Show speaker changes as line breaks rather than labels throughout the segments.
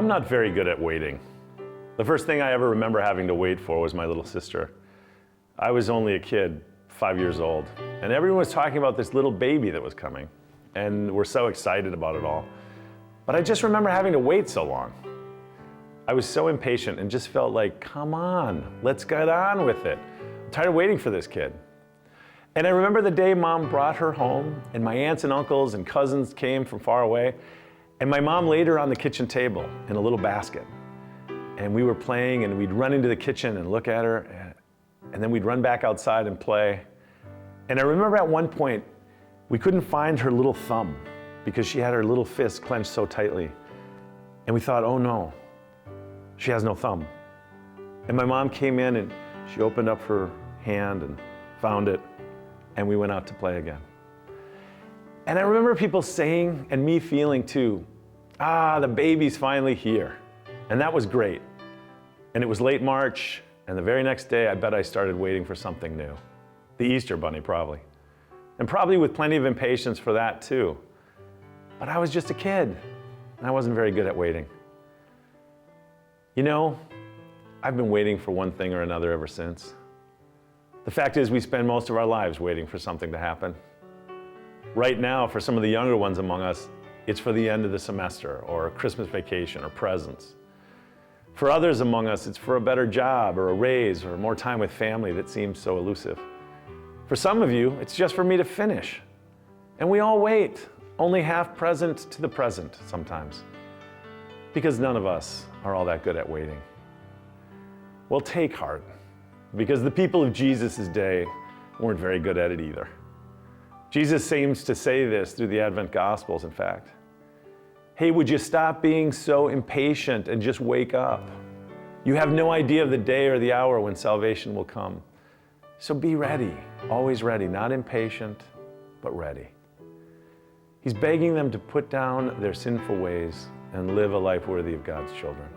I'm not very good at waiting. The first thing I ever remember having to wait for was my little sister. I was only a kid, 5 years old, and everyone was talking about this little baby that was coming, and we're so excited about it all. But I just remember having to wait so long. I was so impatient and just felt like, come on, let's get on with it. I'm tired of waiting for this kid. And I remember the day Mom brought her home, and my aunts and uncles and cousins came from far away, and my mom laid her on the kitchen table in a little basket. And we were playing, and we'd run into the kitchen and look at her, and then we'd run back outside and play. And I remember at one point, we couldn't find her little thumb because she had her little fist clenched so tightly. And we thought, oh no, she has no thumb. And my mom came in and she opened up her hand and found it, and we went out to play again. And I remember people saying, and me feeling too, the baby's finally here. And that was great. And it was late March, and the very next day, I bet I started waiting for something new. The Easter bunny, probably. And probably with plenty of impatience for that too. But I was just a kid, and I wasn't very good at waiting. You know, I've been waiting for one thing or another ever since. The fact is, we spend most of our lives waiting for something to happen. Right now, for some of the younger ones among us, it's for the end of the semester, or a Christmas vacation, or presents. For others among us, it's for a better job, or a raise, or more time with family that seems so elusive. For some of you, it's just for me to finish. And we all wait, only half present to the present sometimes, because none of us are all that good at waiting. Well, take heart, because the people of Jesus' day weren't very good at it either. Jesus seems to say this through the Advent Gospels, in fact. Hey, would you stop being so impatient and just wake up? You have no idea of the day or the hour when salvation will come. So be ready, always ready, not impatient, but ready. He's begging them to put down their sinful ways and live a life worthy of God's children.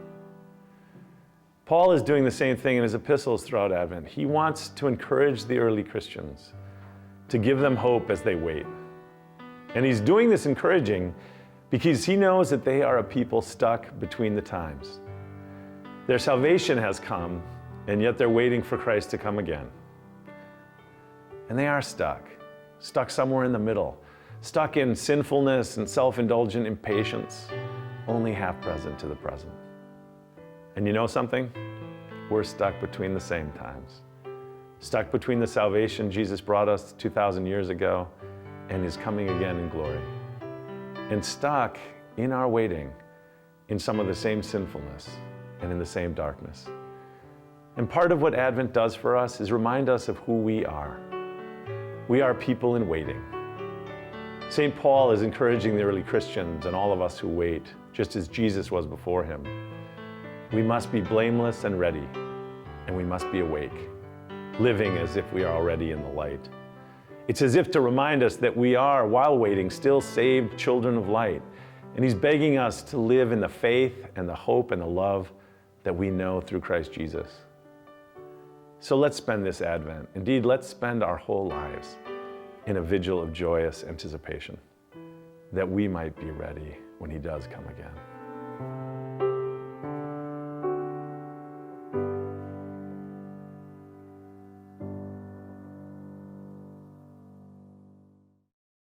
Paul is doing the same thing in his epistles throughout Advent. He wants to encourage the early Christians, to give them hope as they wait. And he's doing this encouraging because he knows that they are a people stuck between the times. Their salvation has come, and yet they're waiting for Christ to come again. And they are stuck somewhere in the middle, stuck in sinfulness and self-indulgent impatience, only half present to the present. And you know something? We're stuck between the same times. Stuck between the salvation Jesus brought us 2,000 years ago and His coming again in glory. And stuck in our waiting in some of the same sinfulness and in the same darkness. And part of what Advent does for us is remind us of who we are. We are people in waiting. St. Paul is encouraging the early Christians and all of us who wait, just as Jesus was before him. We must be blameless and ready, and we must be awake, living as if we are already in the light. It's as if to remind us that we are, while waiting, still saved children of light. And He's begging us to live in the faith and the hope and the love that we know through Christ Jesus. So let's spend this Advent, indeed, let's spend our whole lives in a vigil of joyous anticipation, that we might be ready when He does come again.